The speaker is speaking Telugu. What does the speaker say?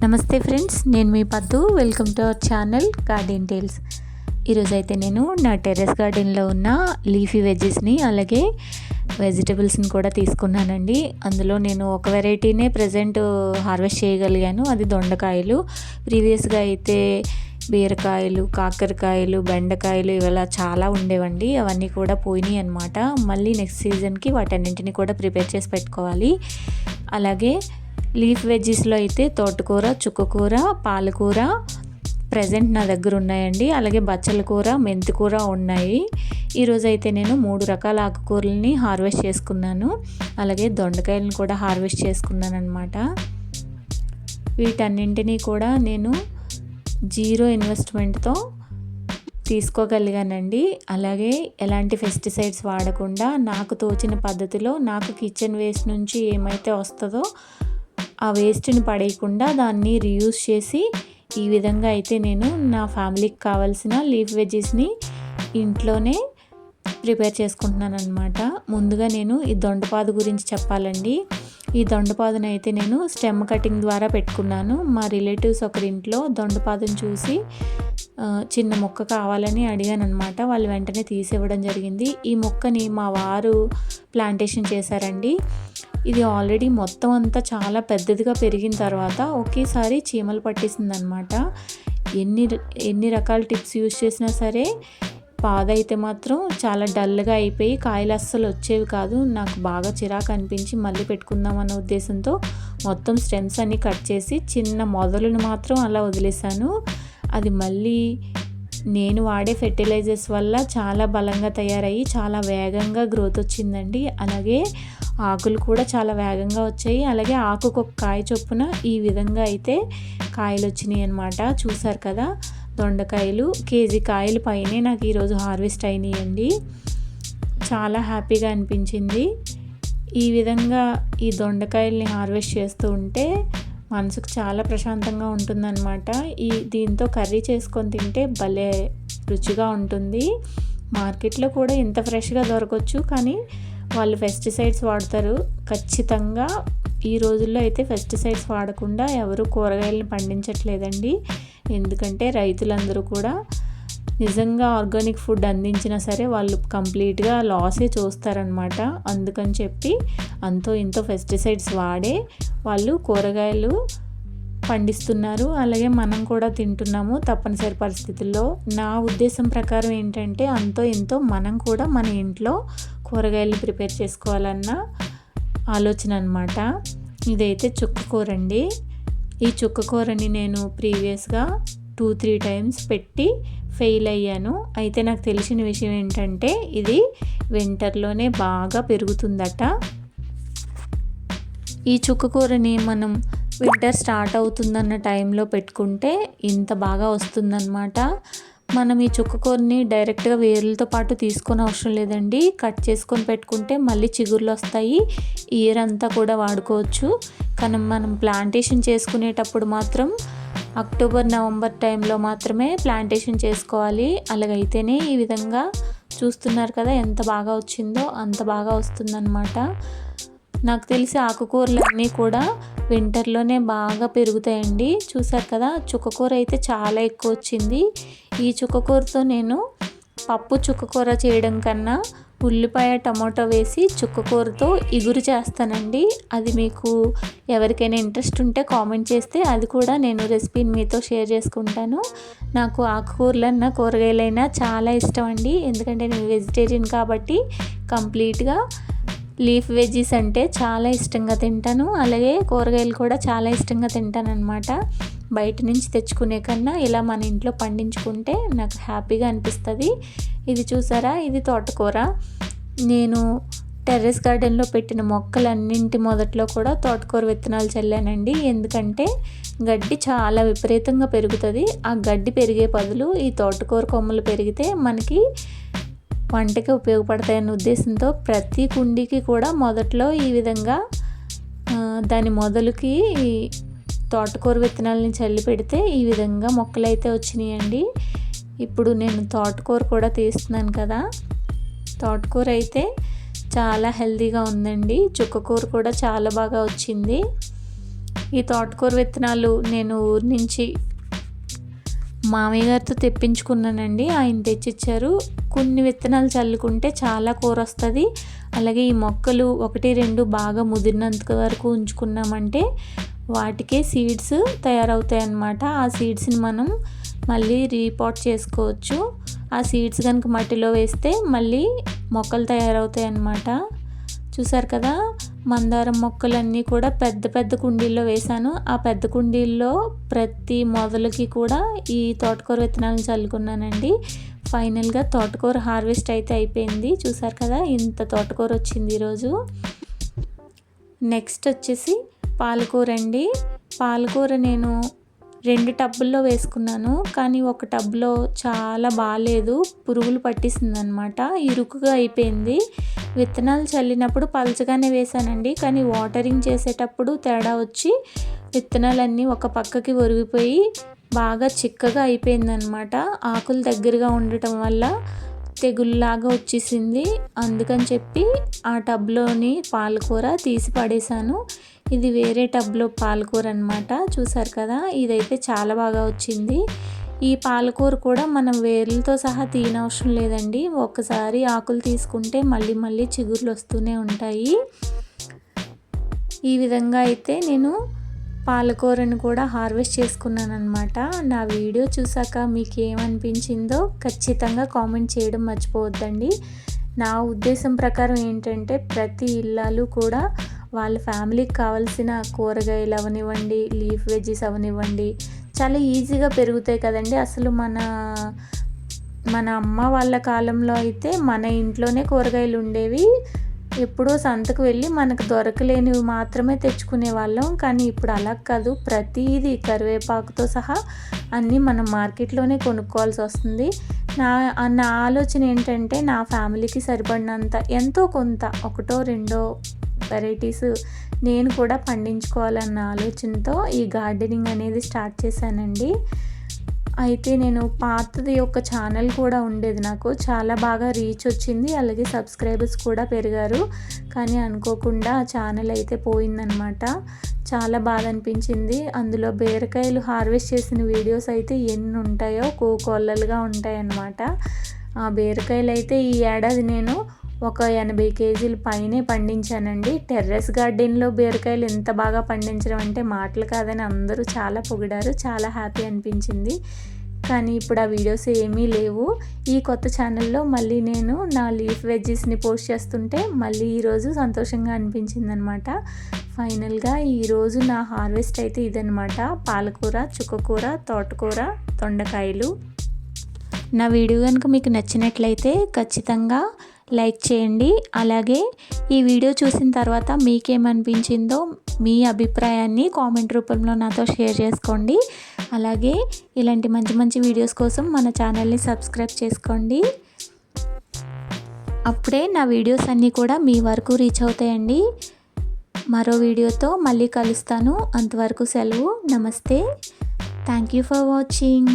నమస్తే ఫ్రెండ్స్, నేను మీ Paddu. Welcome to our channel garden tales. ఈరోజైతే నేను నా టెర్రస్ గార్డెన్లో ఉన్న లీఫీ వెజ్జెస్ని అలాగే వెజిటబుల్స్ని కూడా తీసుకున్నానండి. అందులో నేను ఒక వెరైటీనే ప్రజెంట్ హార్వెస్ట్ చేయగలిగాను, అది దొండకాయలు. ప్రీవియస్గా అయితే బీరకాయలు, కాకరకాయలు, బెండకాయలు ఇవలా చాలా ఉండేవండి. అవన్నీ కూడా పోయినాయి అన్నమాట. మళ్ళీ నెక్స్ట్ సీజన్కి వాటన్నింటినీ కూడా ప్రిపేర్ చేసి పెట్టుకోవాలి. అలాగే లీఫ్ వెజ్జెస్లో అయితే తోటకూర, చుక్కకూర, పాలకూర ప్రజెంట్ నా దగ్గర ఉన్నాయండి. అలాగే బచ్చల కూర, మెంతి కూర ఉన్నాయి. ఈరోజు అయితే నేను 3 రకాల ఆకుకూరలని హార్వెస్ట్ చేసుకున్నాను. అలాగే దొండకాయలను కూడా హార్వెస్ట్ చేసుకున్నాను అనమాట. వీటన్నింటినీ కూడా నేను జీరో ఇన్వెస్ట్మెంట్తో తీసుకోగలిగానండి. అలాగే ఎలాంటి పెస్టిసైడ్స్ వాడకుండా నాకు తోచిన పద్ధతిలో నాకు కిచెన్ వేస్ట్ నుంచి ఏమైతే వస్తుందో ఆ వేస్ట్ని పడేయకుండా దాన్ని రీయూజ్ చేసి ఈ విధంగా అయితే నేను నా ఫ్యామిలీకి కావాల్సిన లీఫ్ వెజ్జెస్ని ఇంట్లోనే ప్రిపేర్ చేసుకుంటున్నాను అనమాట. ముందుగా నేను ఈ దొండపాదు గురించి చెప్పాలండి. ఈ దొండపాదును అయితే నేను స్టెమ్ కటింగ్ ద్వారా పెట్టుకున్నాను. మా రిలేటివ్స్ ఒకరింట్లో దొండపాదును చూసి చిన్న మొక్క కావాలని అడిగాను అనమాట. వాళ్ళు వెంటనే తీసివ్వడం జరిగింది. ఈ మొక్కని మా వారు ప్లాంటేషన్ చేశారండి. ఇది ఆల్రెడీ మొత్తం అంతా చాలా పెద్దదిగా పెరిగిన తర్వాత ఒకేసారి చీమలు పట్టేసింది అనమాట. ఎన్ని రకాల టిప్స్ యూజ్ చేసినా సరే పాదైతే మాత్రం చాలా డల్గా అయిపోయి కాయలు అస్సలు వచ్చేవి కాదు. నాకు బాగా చిరాకు అనిపించి మళ్ళీ పెట్టుకుందాం అన్న ఉద్దేశంతో మొత్తం స్టెమ్స్ అన్ని కట్ చేసి చిన్న మొదలను మాత్రం అలా వదిలేశాను. అది మళ్ళీ నేను వాడే ఫెర్టిలైజర్స్ వల్ల చాలా బలంగా తయారయ్యి చాలా వేగంగా గ్రోత్ వచ్చిందండి. అలాగే ఆకులు కూడా చాలా వేగంగా వచ్చాయి. అలాగే ఆకుకు ఒక కాయ చొప్పున ఈ విధంగా అయితే కాయలు వచ్చినాయి అనమాట. చూసారు కదా, దొండకాయలు కేజీ కాయలు పైనే నాకు ఈరోజు హార్వెస్ట్ అయినాయండి. చాలా హ్యాపీగా అనిపించింది. ఈ విధంగా ఈ దొండకాయల్ని హార్వెస్ట్ చేస్తూ ఉంటే మనసుకు చాలా ప్రశాంతంగా ఉంటుందన్నమాట. దీంతో కర్రీ చేసుకొని తింటే భలే రుచిగా ఉంటుంది. మార్కెట్లో కూడా ఇంత ఫ్రెష్గా దొరకవచ్చు, కానీ వాళ్ళు పెస్టిసైడ్స్ వాడతారు ఖచ్చితంగా. ఈ రోజుల్లో అయితే పెస్టిసైడ్స్ వాడకుండా ఎవరు కూరగాయలను పండించట్లేదండి. ఎందుకంటే రైతులందరూ కూడా నిజంగా ఆర్గానిక్ ఫుడ్ అందించినా సరే వాళ్ళు కంప్లీట్గా లాసే చూస్తారనమాట. అందుకని చెప్పి అంతో ఇంతో పెస్టిసైడ్స్ వాడే వాళ్ళు కూరగాయలు పండిస్తున్నారు. అలాగే మనం కూడా తింటున్నాము తప్పనిసరి పరిస్థితుల్లో. నా ఉద్దేశం ప్రకారం ఏంటంటే అంతో ఇంతో మనం కూడా మన ఇంట్లో కూరగాయలు ప్రిపేర్ చేసుకోవాలన్న ఆలోచన అనమాట. ఇదైతే చుక్కకూర అండి. ఈ చుక్కకూరని నేను ప్రీవియస్గా 2-3 టైమ్స్ పెట్టి ఫెయిల్ అయ్యాను. అయితే నాకు తెలిసిన విషయం ఏంటంటే ఇది వింటర్లోనే బాగా పెరుగుతుందట. ఈ చుక్కకూరని మనం వింటర్ స్టార్ట్ అవుతుందన్న టైంలో పెట్టుకుంటే ఇంత బాగా వస్తుందన్నమాట. మనం ఈ చుక్కకూరని డైరెక్ట్గా వేర్లతో పాటు తీసుకొని అవసరం లేదండి. కట్ చేసుకొని పెట్టుకుంటే మళ్ళీ చిగుర్లు వస్తాయి. ఇయర్ అంతా కూడా వాడుకోవచ్చు. కానీ మనం ప్లాంటేషన్ చేసుకునేటప్పుడు మాత్రం అక్టోబర్, నవంబర్ టైంలో మాత్రమే ప్లాంటేషన్ చేసుకోవాలి. అలాగైతేనే ఈ విధంగా చూస్తున్నారు కదా ఎంత బాగా వచ్చిందో అంత బాగా వస్తుందన్నమాట. నాకు తెలిసి ఆకుకూరలన్నీ కూడా వింటర్లోనే బాగా పెరుగుతాయండి. చూసారు కదా, చుక్కకూర అయితే చాలా ఎక్కువ వచ్చింది. ఈ చుక్కకూరతో నేను పప్పు చుక్కకూర చేయడం కన్నా ఉల్లిపాయ, టమాటో వేసి చుక్కకూరతో ఇగురు చేస్తానండి. అది మీకు ఎవరికైనా ఇంట్రెస్ట్ ఉంటే కామెంట్ చేస్తే అది కూడా నేను రెసిపీని మీతో షేర్ చేసుకుంటాను. నాకు ఆకుకూరలన్నా కూరగాయలైనా చాలా ఇష్టం అండి. ఎందుకంటే నేను వెజిటేరియన్ కాబట్టి కంప్లీట్గా లీఫ్ వెజ్జీస్ అంటే చాలా ఇష్టంగా తింటాను. అలాగే కూరగాయలు కూడా చాలా ఇష్టంగా తింటాను అనమాట. బయట నుంచి తెచ్చుకునే కన్నా ఇలా మన ఇంట్లో పండించుకుంటే నాకు హ్యాపీగా అనిపిస్తుంది. ఇది చూసారా, ఇది తోటకూర. నేను టెర్రస్ గార్డెన్లో పెట్టిన మొక్కలన్నింటి మొదట్లో కూడా తోటకూర విత్తనాలు చల్లానండి. ఎందుకంటే గడ్డి చాలా విపరీతంగా పెరుగుతుంది. ఆ గడ్డి పెరిగే బదులు ఈ తోటకూర కొమ్మలు పెరిగితే మనకి వంటకి ఉపయోగపడతాయన్న ఉద్దేశంతో ప్రతి కుండీకి కూడా మొదట్లో ఈ విధంగా దాని మొదలుకి తోటకూర విత్తనాలని చల్లి పెడితే ఈ విధంగా మొక్కలు అయితే వచ్చినాయండి. ఇప్పుడు నేను తోటకూర కూడా తీస్తున్నాను కదా, తోటకూర అయితే చాలా హెల్తీగా ఉందండి. చుక్కకూర కూడా చాలా బాగా వచ్చింది. ఈ తోటకూర విత్తనాలు నేను ఊరి నుంచి మామయ్య గారితో తెప్పించుకున్నానండి. ఆయన తెచ్చిచ్చారు. కొన్ని విత్తనాలు చల్లుకుంటే చాలా కూర వస్తుంది. అలాగే ఈ మొక్కలు 1, 2 బాగా ముదిరినంత వరకు ఉంచుకున్నామంటే వాటికే సీడ్స్ తయారవుతాయి అన్నమాట. ఆ సీడ్స్ని మనం మళ్ళీ రీపాట్ చేసుకోవచ్చు. ఆ సీడ్స్ కనుక మట్టిలో వేస్తే మళ్ళీ మొక్కలు తయారవుతాయి అన్నమాట. చూసారు కదా, మందారం మొక్కలన్నీ కూడా పెద్ద పెద్ద కుండీల్లో వేశాను. ఆ పెద్ద కుండీల్లో ప్రతి మొదలకి కూడా ఈ తోటకూర విత్తనాలను చల్లుకున్నానండి. ఫైనల్గా తోటకూర హార్వెస్ట్ అయితే అయిపోయింది. చూసారు కదా, ఇంత తోటకూర వచ్చింది ఈరోజు. నెక్స్ట్ వచ్చేసి పాలకూర అండి. పాలకూర నేను 2 టబ్బుల్లో వేసుకున్నాను. కానీ ఒక టబ్లో చాలా బాగాలేదు, పురుగులు పట్టేసిందనమాట, ఇరుకుగా అయిపోయింది. విత్తనాలు చల్లినప్పుడు పలచగానే వేసానండి, కానీ వాటరింగ్ చేసేటప్పుడు తేడా వచ్చి విత్తనాలన్నీ ఒక పక్కకి ఒరిగిపోయి బాగా చిక్కగా అయిపోయిందనమాట. ఆకులు దగ్గరగా ఉండటం వల్ల తెగుల్లాగా వచ్చేసింది. అందుకని చెప్పి ఆ టబ్లోని పాలకూర తీసి పడేశాను. ఇది వేరే టబ్లో పాలకూర అనమాట. చూసారు కదా, ఇదైతే చాలా బాగా వచ్చింది. ఈ పాలకూర కూడా మనం వేర్లతో సహా తీయనవసరం లేదండి. ఒకసారి ఆకులు తీసుకుంటే మళ్ళీ మళ్ళీ చిగుర్లు వస్తూనే ఉంటాయి. ఈ విధంగా అయితే నేను పాలకూరని కూడా హార్వెస్ట్ చేసుకున్నాను అనమాట. నా వీడియో చూసాక మీకు ఏమనిపించిందో ఖచ్చితంగా కామెంట్ చేయడం మర్చిపోవద్దండి. నా ఉద్దేశం ప్రకారం ఏంటంటే ప్రతి ఇల్లాలు కూడా వాళ్ళ ఫ్యామిలీకి కావాల్సిన కూరగాయలు అవనివ్వండి, లీఫ్ వెజ్జెస్ అవనివ్వండి, చాలా ఈజీగా పెరుగుతాయి కదండి. అసలు మన అమ్మ వాళ్ళ కాలంలో అయితే మన ఇంట్లోనే కూరగాయలు ఉండేవి. ఎప్పుడో సంతకు వెళ్ళి మనకు దొరకలేనివి మాత్రమే తెచ్చుకునే వాళ్ళం. కానీ ఇప్పుడు అలా కాదు, ప్రతిదీ కరివేపాకుతో సహా అన్నీ మనం మార్కెట్లోనే కొనుక్కోవాల్సి వస్తుంది. నా ఆలోచన ఏంటంటే నా ఫ్యామిలీకి సరిపడినంత ఎంతో కొంత 1, 2 వెరైటీస్ నేను కూడా పండించుకోవాలన్న ఆలోచనతో ఈ గార్డెనింగ్ అనేది స్టార్ట్ చేశానండి. అయితే నేను పాతది ఒక ఛానల్ కూడా ఉండేది, నాకు చాలా బాగా రీచ్ వచ్చింది, అలాగే సబ్స్క్రైబర్స్ కూడా పెరిగారు. కానీ అనుకోకుండా ఆ ఛానల్ అయితే పోయిందనమాట. చాలా బాధ అనిపించింది. అందులో బీరకాయలు హార్వెస్ట్ చేసిన వీడియోస్ అయితే ఎన్ని ఉంటాయో కోకొల్లలుగా ఉంటాయన్నమాట. ఆ బీరకాయలు అయితే ఈ ఏడాది నేను ఒక 80 కేజీలు పైనే పండించానండి. టెర్రస్ గార్డెన్లో బీరకాయలు ఎంత బాగా పండించడం అంటే మాటలు కాదని అందరూ చాలా పొగిడారు. చాలా హ్యాపీ అనిపించింది. కానీ ఇప్పుడు ఆ వీడియోస్ ఏమీ లేవు. ఈ కొత్త ఛానల్లో మళ్ళీ నేను నా లీఫ్ వెజ్జెస్ని పోస్ట్ చేస్తుంటే మళ్ళీ ఈరోజు సంతోషంగా అనిపించింది అనమాట. ఫైనల్గా ఈరోజు నా హార్వెస్ట్ అయితే ఇదనమాట. పాలకూర, చుక్కకూర, తోటకూర, దొండకాయలు. నా వీడియో కనుక మీకు నచ్చినట్లయితే ఖచ్చితంగా లైక్ చేయండి. అలాగే ఈ వీడియో చూసిన తర్వాత మీకేమనిపించిందో మీ అభిప్రాయాన్ని కామెంట్ రూపంలో నాతో షేర్ చేసుకోండి. అలాగే ఇలాంటి మంచి మంచి వీడియోస్ కోసం మన ఛానల్ని సబ్స్క్రైబ్ చేసుకోండి. అప్పుడే నా వీడియోస్ అన్నీ కూడా మీ వరకు రీచ్ అవుతాయండి. మరో వీడియోతో మళ్ళీ కలుస్తాను. అంతవరకు సెలవు. నమస్తే. Thank you for watching.